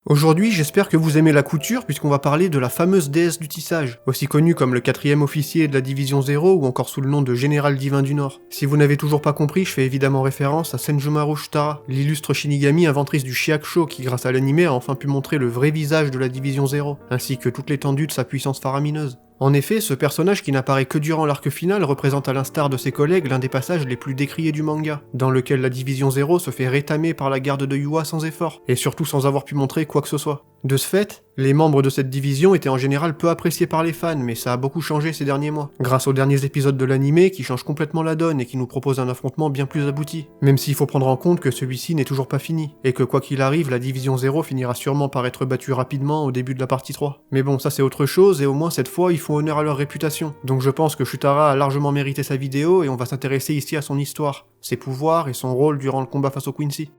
Aujourd'hui, j'espère que vous aimez la couture puisqu'on va parler de la fameuse déesse du tissage, aussi connue comme le 4e officier de la division 0 ou encore sous le nom de Général Divin du Nord. Si vous n'avez toujours pas compris, je fais évidemment référence à Senjumaru Shutara, l'illustre Shinigami inventrice du Shiakusho qui grâce à l'anime a enfin pu montrer le vrai visage de la division 0, ainsi que toute l'étendue de sa puissance faramineuse. En effet, ce personnage qui n'apparaît que durant l'arc final représente à l'instar de ses collègues l'un des passages les plus décriés du manga, dans lequel la division 0 se fait rétamer par la garde de Yua sans effort, et surtout sans avoir pu montrer quoi que ce soit. De ce fait, les membres de cette division étaient en général peu appréciés par les fans, mais ça a beaucoup changé ces derniers mois, grâce aux derniers épisodes de l'anime qui changent complètement la donne et qui nous proposent un affrontement bien plus abouti, même s'il faut prendre en compte que celui-ci n'est toujours pas fini, et que quoi qu'il arrive, la division 0 finira sûrement par être battue rapidement au début de la partie 3. Mais bon, ça c'est autre chose, et au moins cette fois ils font honneur à leur réputation, donc je pense que Shutara a largement mérité sa vidéo et on va s'intéresser ici à son histoire, ses pouvoirs et son rôle durant le combat face au Quincy.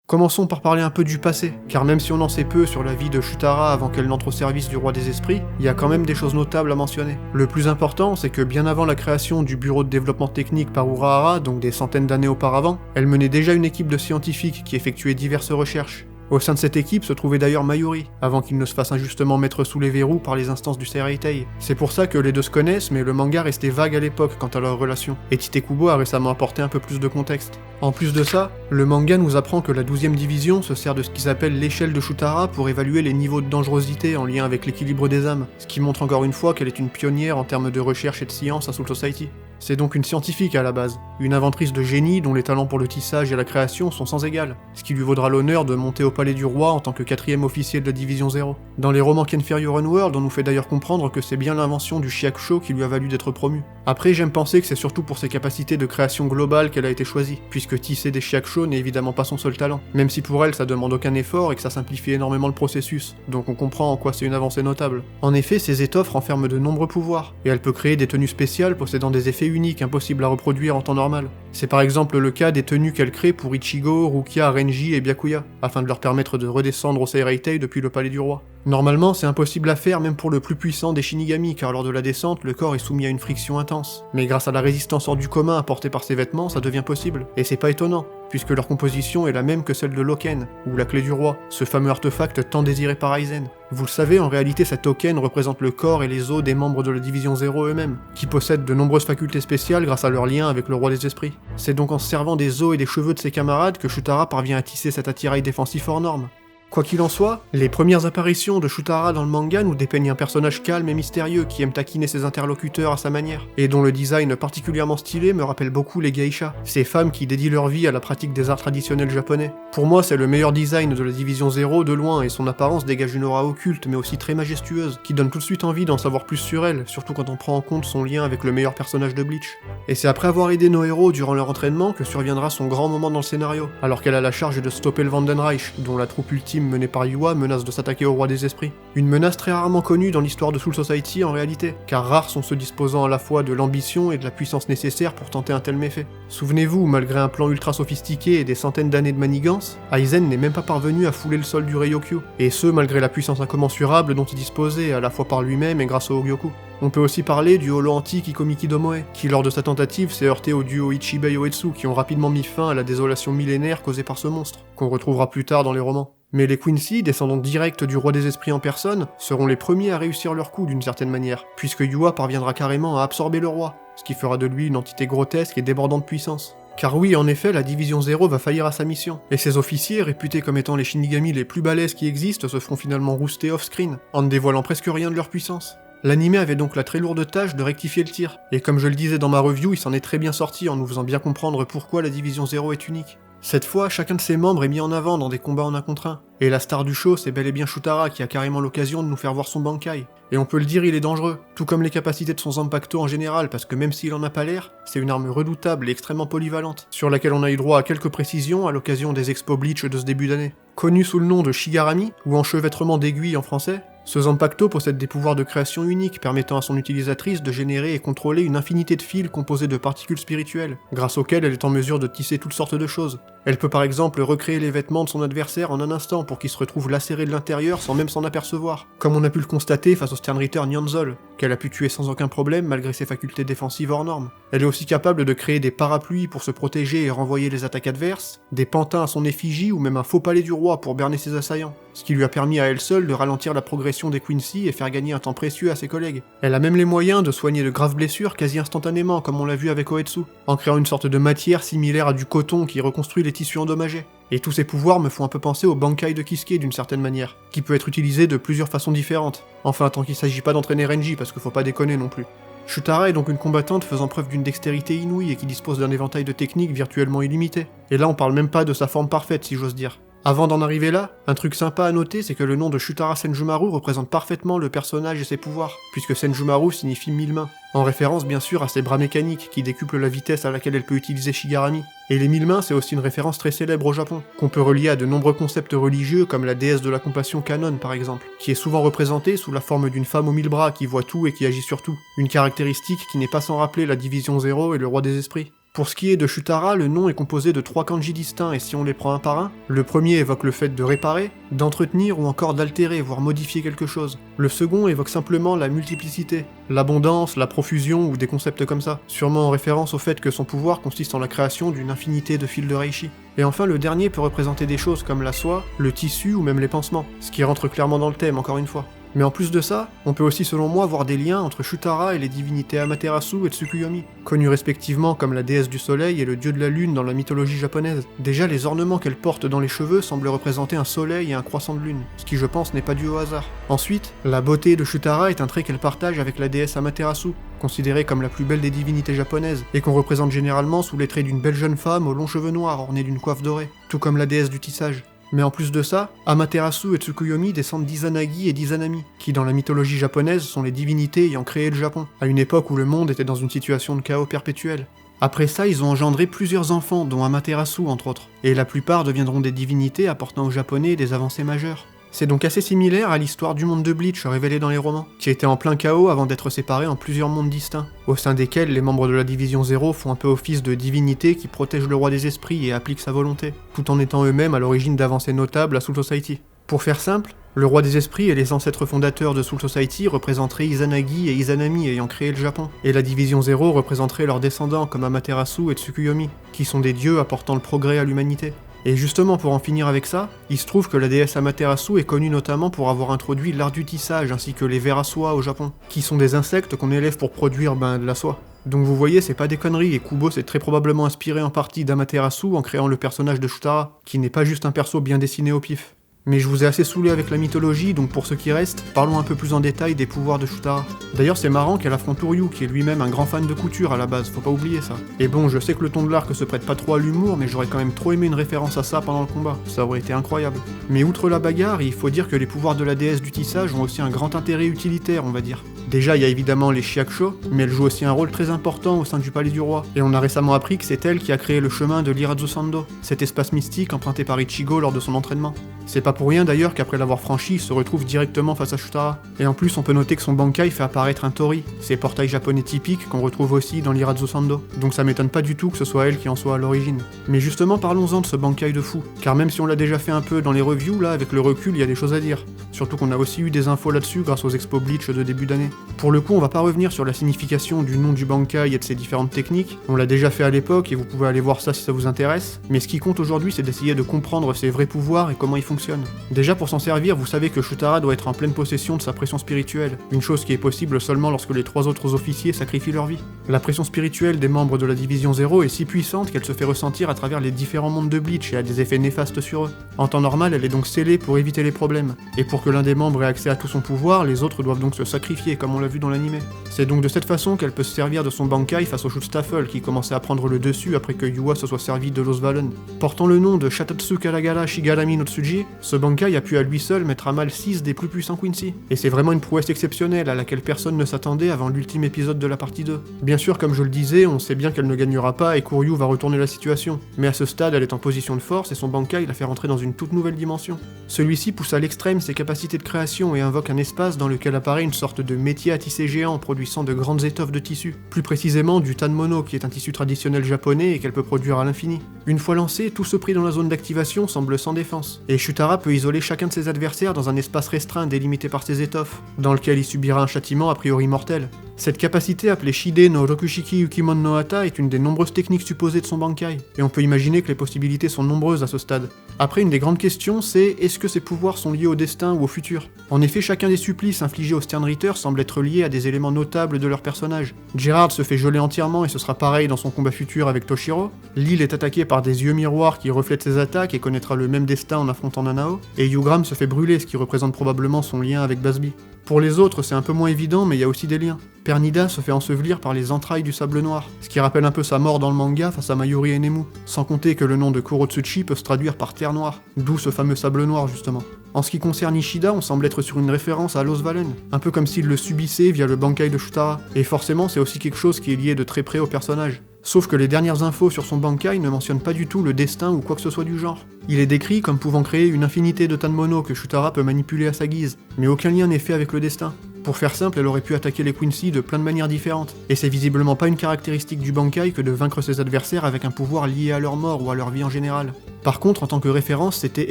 Commençons par parler un peu du passé, car même si on en sait peu sur la vie de Shutara avant qu'elle n'entre au service du roi des esprits, il y a quand même des choses notables à mentionner. Le plus important, c'est que bien avant la création du bureau de développement technique par Urahara, donc des centaines d'années auparavant, elle menait déjà une équipe de scientifiques qui effectuaient diverses recherches. Au sein de cette équipe se trouvait d'ailleurs Mayuri, avant qu'il ne se fasse injustement mettre sous les verrous par les instances du Seireitei. C'est pour ça que les deux se connaissent, mais le manga restait vague à l'époque quant à leur relation, et Tite Kubo a récemment apporté un peu plus de contexte. En plus de ça, le manga nous apprend que la 12e division se sert de ce qu'ils appellent l'échelle de Shutara pour évaluer les niveaux de dangerosité en lien avec l'équilibre des âmes, ce qui montre encore une fois qu'elle est une pionnière en termes de recherche et de science à Soul Society. C'est donc une scientifique à la base, une inventrice de génie dont les talents pour le tissage et la création sont sans égal, ce qui lui vaudra l'honneur de monter au palais du roi en tant que 4e officier de la division 0. Dans les romans Ken Furrier World, on nous fait d'ailleurs comprendre que c'est bien l'invention du Shiakusho qui lui a valu d'être promu. Après, j'aime penser que c'est surtout pour ses capacités de création globale qu'elle a été choisie, puisque tisser des Shiakusho n'est évidemment pas son seul talent, même si pour elle ça demande aucun effort et que ça simplifie énormément le processus, donc on comprend en quoi c'est une avancée notable. En effet, ces étoffes renferment de nombreux pouvoirs, et elle peut créer des tenues spéciales possédant des effets uniques impossibles à reproduire en temps normal. C'est par exemple le cas des tenues qu'elle crée pour Ichigo, Rukia, Renji et Byakuya, afin de leur permettre de redescendre au Seireitei depuis le palais du roi. Normalement, c'est impossible à faire même pour le plus puissant des Shinigami, car lors de la descente, le corps est soumis à une friction intense. Mais grâce à la résistance hors du commun apportée par ces vêtements, ça devient possible. Et c'est pas étonnant, puisque leur composition est la même que celle de l'Oken, ou la clé du roi, ce fameux artefact tant désiré par Aizen. Vous le savez, en réalité cet Oken représente le corps et les os des membres de la division 0 eux-mêmes, qui possèdent de nombreuses facultés spéciales grâce à leur lien avec le roi des esprits. C'est donc en se servant des os et des cheveux de ses camarades que Shutara parvient à tisser cet attirail défensif hors norme. Quoi qu'il en soit, les premières apparitions de Shutara dans le manga nous dépeignent un personnage calme et mystérieux qui aime taquiner ses interlocuteurs à sa manière, et dont le design particulièrement stylé me rappelle beaucoup les geishas, ces femmes qui dédient leur vie à la pratique des arts traditionnels japonais. Pour moi, c'est le meilleur design de la division 0 de loin, et son apparence dégage une aura occulte mais aussi très majestueuse, qui donne tout de suite envie d'en savoir plus sur elle, surtout quand on prend en compte son lien avec le meilleur personnage de Bleach. Et c'est après avoir aidé nos héros durant leur entraînement que surviendra son grand moment dans le scénario, alors qu'elle a la charge de stopper le Vandenreich, dont la troupe ultime menée par Yua menace de s'attaquer au roi des esprits. Une menace très rarement connue dans l'histoire de Soul Society en réalité, car rares sont ceux disposant à la fois de l'ambition et de la puissance nécessaire pour tenter un tel méfait. Souvenez-vous, malgré un plan ultra sophistiqué et des centaines d'années de manigance, Aizen n'est même pas parvenu à fouler le sol du Ryokyu, et ce malgré la puissance incommensurable dont il disposait à la fois par lui-même et grâce au Hogyoku. On peut aussi parler du holo antique Ikomiki Domoe, qui lors de sa tentative s'est heurté au duo Ichibe et Oetsu qui ont rapidement mis fin à la désolation millénaire causée par ce monstre, qu'on retrouvera plus tard dans les romans. Mais les Quincy, descendants directs du roi des esprits en personne, seront les premiers à réussir leur coup d'une certaine manière, puisque Yua parviendra carrément à absorber le roi, ce qui fera de lui une entité grotesque et débordant de puissance. Car oui, en effet, la division 0 va faillir à sa mission, et ses officiers, réputés comme étant les Shinigami les plus balèzes qui existent, se feront finalement rouster off-screen, en ne dévoilant presque rien de leur puissance. L'anime avait donc la très lourde tâche de rectifier le tir, et comme je le disais dans ma review, il s'en est très bien sorti en nous faisant bien comprendre pourquoi la division 0 est unique. Cette fois, chacun de ses membres est mis en avant dans des combats en un contre un, et la star du show, c'est bel et bien Shutara qui a carrément l'occasion de nous faire voir son Bankai. Et on peut le dire, il est dangereux, tout comme les capacités de son Zanpakuto en général, parce que même s'il en a pas l'air, c'est une arme redoutable et extrêmement polyvalente, sur laquelle on a eu droit à quelques précisions à l'occasion des expos Bleach de ce début d'année. Connu sous le nom de Shigarami, ou enchevêtrement d'aiguilles en français, ce Zanpakuto possède des pouvoirs de création uniques permettant à son utilisatrice de générer et contrôler une infinité de fils composés de particules spirituelles, grâce auxquelles elle est en mesure de tisser toutes sortes de choses. Elle peut par exemple recréer les vêtements de son adversaire en un instant pour qu'il se retrouve lacéré de l'intérieur sans même s'en apercevoir, comme on a pu le constater face au Sternritter Nyanzol, qu'elle a pu tuer sans aucun problème malgré ses facultés défensives hors normes. Elle est aussi capable de créer des parapluies pour se protéger et renvoyer les attaques adverses, des pantins à son effigie ou même un faux palais du roi pour berner ses assaillants, ce qui lui a permis à elle seule de ralentir la progression des Quincy et faire gagner un temps précieux à ses collègues. Elle a même les moyens de soigner de graves blessures quasi instantanément comme on l'a vu avec Oetsu, en créant une sorte de matière similaire à du coton qui reconstruit les tissus endommagés. Et tous ces pouvoirs me font un peu penser au Bankai de Kisuke d'une certaine manière, qui peut être utilisé de plusieurs façons différentes. Enfin, tant qu'il s'agit pas d'entraîner Renji, parce qu'il faut pas déconner non plus. Shutara est donc une combattante faisant preuve d'une dextérité inouïe et qui dispose d'un éventail de techniques virtuellement illimité. Et là on parle même pas de sa forme parfaite si j'ose dire. Avant d'en arriver là, un truc sympa à noter, c'est que le nom de Shutara Senjumaru représente parfaitement le personnage et ses pouvoirs, puisque Senjumaru signifie 1000 mains, en référence bien sûr à ses bras mécaniques qui décuplent la vitesse à laquelle elle peut utiliser Shigarami. Et les 1000 mains, c'est aussi une référence très célèbre au Japon, qu'on peut relier à de nombreux concepts religieux comme la déesse de la compassion Kanon par exemple, qui est souvent représentée sous la forme d'une femme aux 1000 bras qui voit tout et qui agit sur tout, une caractéristique qui n'est pas sans rappeler la division 0 et le roi des esprits. Pour ce qui est de Shutara, le nom est composé de 3 kanji distincts et si on les prend un par un, le premier évoque le fait de réparer, d'entretenir ou encore d'altérer, voire modifier quelque chose. Le second évoque simplement la multiplicité, l'abondance, la profusion ou des concepts comme ça, sûrement en référence au fait que son pouvoir consiste en la création d'une infinité de fils de reishi. Et enfin le dernier peut représenter des choses comme la soie, le tissu ou même les pansements, ce qui rentre clairement dans le thème encore une fois. Mais en plus de ça, on peut aussi selon moi voir des liens entre Shutara et les divinités Amaterasu et Tsukuyomi, connus respectivement comme la déesse du soleil et le dieu de la lune dans la mythologie japonaise. Déjà les ornements qu'elle porte dans les cheveux semblent représenter un soleil et un croissant de lune, ce qui je pense n'est pas dû au hasard. Ensuite, la beauté de Shutara est un trait qu'elle partage avec la déesse Amaterasu, considérée comme la plus belle des divinités japonaises, et qu'on représente généralement sous les traits d'une belle jeune femme aux longs cheveux noirs ornés d'une coiffe dorée, tout comme la déesse du tissage. Mais en plus de ça, Amaterasu et Tsukuyomi descendent d'Izanagi et d'Izanami, qui dans la mythologie japonaise sont les divinités ayant créé le Japon, à une époque où le monde était dans une situation de chaos perpétuel. Après ça, ils ont engendré plusieurs enfants, dont Amaterasu entre autres, et la plupart deviendront des divinités apportant aux Japonais des avancées majeures. C'est donc assez similaire à l'histoire du monde de Bleach révélé dans les romans, qui était en plein chaos avant d'être séparé en plusieurs mondes distincts, au sein desquels les membres de la Division 0 font un peu office de divinités qui protègent le roi des esprits et appliquent sa volonté, tout en étant eux-mêmes à l'origine d'avancées notables à Soul Society. Pour faire simple, le roi des esprits et les ancêtres fondateurs de Soul Society représenteraient Izanagi et Izanami ayant créé le Japon, et la Division 0 représenterait leurs descendants comme Amaterasu et Tsukuyomi, qui sont des dieux apportant le progrès à l'humanité. Et justement pour en finir avec ça, il se trouve que la déesse Amaterasu est connue notamment pour avoir introduit l'art du tissage ainsi que les vers à soie au Japon, qui sont des insectes qu'on élève pour produire de la soie. Donc vous voyez, c'est pas des conneries, et Kubo s'est très probablement inspiré en partie d'Amaterasu en créant le personnage de Shutara, qui n'est pas juste un perso bien dessiné au pif. Mais je vous ai assez saoulé avec la mythologie, donc pour ce qui reste, parlons un peu plus en détail des pouvoirs de Shutara. D'ailleurs c'est marrant qu'elle affronte Uryu, qui est lui-même un grand fan de couture à la base, faut pas oublier ça. Et bon, je sais que le ton de l'arc se prête pas trop à l'humour, mais j'aurais quand même trop aimé une référence à ça pendant le combat, ça aurait été incroyable. Mais outre la bagarre, il faut dire que les pouvoirs de la déesse du tissage ont aussi un grand intérêt utilitaire, on va dire. Déjà, il y a évidemment les Shiakusho, mais elle joue aussi un rôle très important au sein du palais du roi, et on a récemment appris que c'est elle qui a créé le chemin de l'Irazu Sando, cet espace mystique emprunté par Ichigo lors de son entraînement. C'est pas pour rien d'ailleurs qu'après l'avoir franchi, il se retrouve directement face à Shutara. Et en plus, on peut noter que son Bankai fait apparaître un Tori, ces portails japonais typiques qu'on retrouve aussi dans l'Irazu Sando. Donc ça m'étonne pas du tout que ce soit elle qui en soit à l'origine. Mais justement, parlons-en de ce Bankai de fou, car même si on l'a déjà fait un peu dans les reviews, là, avec le recul, il y a des choses à dire. Surtout qu'on a aussi eu des infos là-dessus grâce aux expos Bleach de début d'année. Pour le coup, on va pas revenir sur la signification du nom du Bankai et de ses différentes techniques, on l'a déjà fait à l'époque et vous pouvez aller voir ça si ça vous intéresse, mais ce qui compte aujourd'hui c'est d'essayer de comprendre ses vrais pouvoirs et comment ils fonctionnent. Déjà pour s'en servir, vous savez que Shutara doit être en pleine possession de sa pression spirituelle, une chose qui est possible seulement lorsque les 3 autres officiers sacrifient leur vie. La pression spirituelle des membres de la Division 0 est si puissante qu'elle se fait ressentir à travers les différents mondes de Bleach et a des effets néfastes sur eux. En temps normal, elle est donc scellée pour éviter les problèmes, et pour que l'un des membres ait accès à tout son pouvoir, les autres doivent donc se sacrifier comme on l'a vu dans l'anime. C'est donc de cette façon qu'elle peut se servir de son Bankai face au Schutzstaffel qui commençait à prendre le dessus après que Yua se soit servi de l'Osvalen. Portant le nom de Shatatsu Karagara Shigarami no Tsuji, Kakashi, ce Bankai a pu à lui seul mettre à mal 6 des plus puissants Quincy. Et c'est vraiment une prouesse exceptionnelle à laquelle personne ne s'attendait avant l'ultime épisode de la partie 2. Bien sûr, comme je le disais, on sait bien qu'elle ne gagnera pas et Kuryu va retourner la situation. Mais à ce stade, elle est en position de force et son Bankai la fait rentrer dans une toute nouvelle dimension. Celui-ci pousse à l'extrême ses capacités de création et invoque un espace dans lequel apparaît une sorte de métier à tisser géant produisant de grandes étoffes de tissu. Plus précisément du tanmono qui est un tissu traditionnel japonais et qu'elle peut produire à l'infini. Une fois lancé, tout ce pris dans la zone d'activation semble sans défense, et Shutara peut isoler chacun de ses adversaires dans un espace restreint délimité par ses étoffes, dans lequel il subira un châtiment a priori mortel. Cette capacité appelée Shide no Rokushiki Yukimon no Hata est une des nombreuses techniques supposées de son Bankai, et on peut imaginer que les possibilités sont nombreuses à ce stade. Après, une des grandes questions, c'est est-ce que ces pouvoirs sont liés au destin ou au futur? En effet, chacun des supplices infligés aux Sternritter semble être lié à des éléments notables de leur personnage. Gerard se fait geler entièrement et ce sera pareil dans son combat futur avec Toshiro. L'île est attaquée par des yeux miroirs qui reflètent ses attaques et connaîtra le même destin en affrontant Nanao, et Yugram se fait brûler, ce qui représente probablement son lien avec Basby. Pour les autres, c'est un peu moins évident, mais il y a aussi des liens. Pernida se fait ensevelir par les entrailles du sable noir, ce qui rappelle un peu sa mort dans le manga face à Mayuri Enemu, sans compter que le nom de Kurotsuchi peut se traduire par terre noire, d'où ce fameux sable noir justement. En ce qui concerne Ishida, on semble être sur une référence à Losvalen, un peu comme s'il le subissait via le Bankai de Shutara, et forcément c'est aussi quelque chose qui est lié de très près au personnage. Sauf que les dernières infos sur son Bankai ne mentionnent pas du tout le destin ou quoi que ce soit du genre. Il est décrit comme pouvant créer une infinité de tanmono que Shutara peut manipuler à sa guise, mais aucun lien n'est fait avec le destin. Pour faire simple, elle aurait pu attaquer les Quincy de plein de manières différentes, et c'est visiblement pas une caractéristique du Bankai que de vaincre ses adversaires avec un pouvoir lié à leur mort ou à leur vie en général. Par contre, en tant que référence, c'était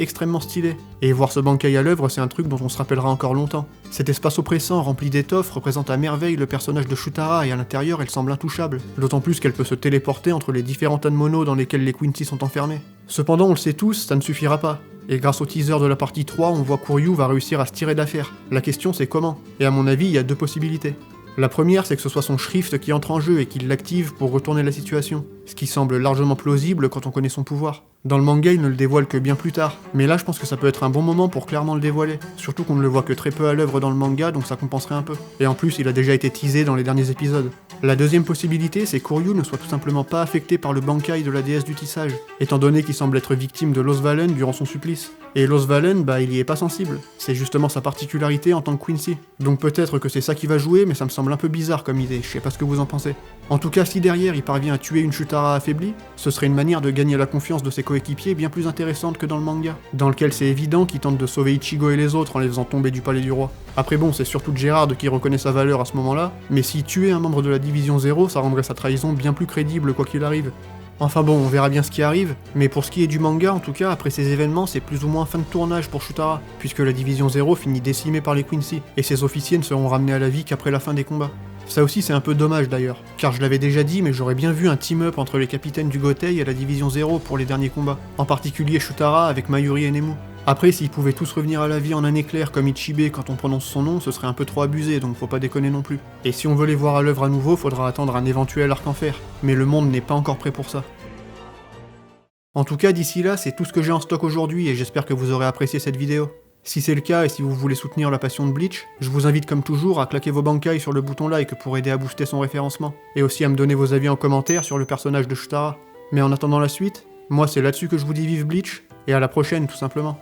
extrêmement stylé, et voir ce Bankai à l'œuvre, c'est un truc dont on se rappellera encore longtemps. Cet espace oppressant rempli d'étoffes représente à merveille le personnage de Shutara, et à l'intérieur, elle semble intouchable, d'autant plus qu'elle peut se téléporter entre les différents tanmono dans lesquels les Quincy sont enfermés. Cependant, on le sait tous, ça ne suffira pas. Et grâce au teaser de la partie 3, on voit Kuryu va réussir à se tirer d'affaire. La question c'est comment? Et à mon avis, il y a deux possibilités. La première, c'est que ce soit son Shrift qui entre en jeu et qu'il l'active pour retourner la situation, ce qui semble largement plausible quand on connaît son pouvoir. Dans le manga, il ne le dévoile que bien plus tard, mais là je pense que ça peut être un bon moment pour clairement le dévoiler, surtout qu'on ne le voit que très peu à l'œuvre dans le manga, donc ça compenserait un peu. Et en plus, il a déjà été teasé dans les derniers épisodes. La deuxième possibilité, c'est que Kuryu ne soit tout simplement pas affecté par le Bankai de la déesse du tissage, étant donné qu'il semble être victime de Losvalen durant son supplice. Et Losvalen, il y est pas sensible, c'est justement sa particularité en tant que Quincy. Donc peut-être que c'est ça qui va jouer, mais ça me semble un peu bizarre comme idée, je sais pas ce que vous en pensez. En tout cas, si derrière il parvient à tuer une Shutara affaiblie, ce serait une manière de gagner la confiance de ses coéquipiers bien plus intéressante que dans le manga, dans lequel c'est évident qu'il tente de sauver Ichigo et les autres en les faisant tomber du palais du roi. Après bon, c'est surtout Gerard qui reconnaît sa valeur à ce moment-là, mais si tuer un membre de la Division 0, ça rendrait sa trahison bien plus crédible quoi qu'il arrive. Enfin bon, on verra bien ce qui arrive, mais pour ce qui est du manga, en tout cas, après ces événements, c'est plus ou moins fin de tournage pour Shutara, puisque la Division 0 finit décimée par les Quincy, et ses officiers ne seront ramenés à la vie qu'après la fin des combats. Ça aussi c'est un peu dommage d'ailleurs, car je l'avais déjà dit, mais j'aurais bien vu un team-up entre les capitaines du Gotei et la Division 0 pour les derniers combats, en particulier Shutara avec Mayuri Enemu. Après, s'ils pouvaient tous revenir à la vie en un éclair comme Ichibe quand on prononce son nom, ce serait un peu trop abusé, donc faut pas déconner non plus. Et si on veut les voir à l'œuvre à nouveau, faudra attendre un éventuel arc en fer, mais le monde n'est pas encore prêt pour ça. En tout cas, d'ici là, c'est tout ce que j'ai en stock aujourd'hui et j'espère que vous aurez apprécié cette vidéo. Si c'est le cas et si vous voulez soutenir la passion de Bleach, je vous invite comme toujours à claquer vos Bankai sur le bouton like pour aider à booster son référencement, et aussi à me donner vos avis en commentaire sur le personnage de Shutara. Mais en attendant la suite, moi c'est là-dessus que je vous dis vive Bleach, et à la prochaine tout simplement.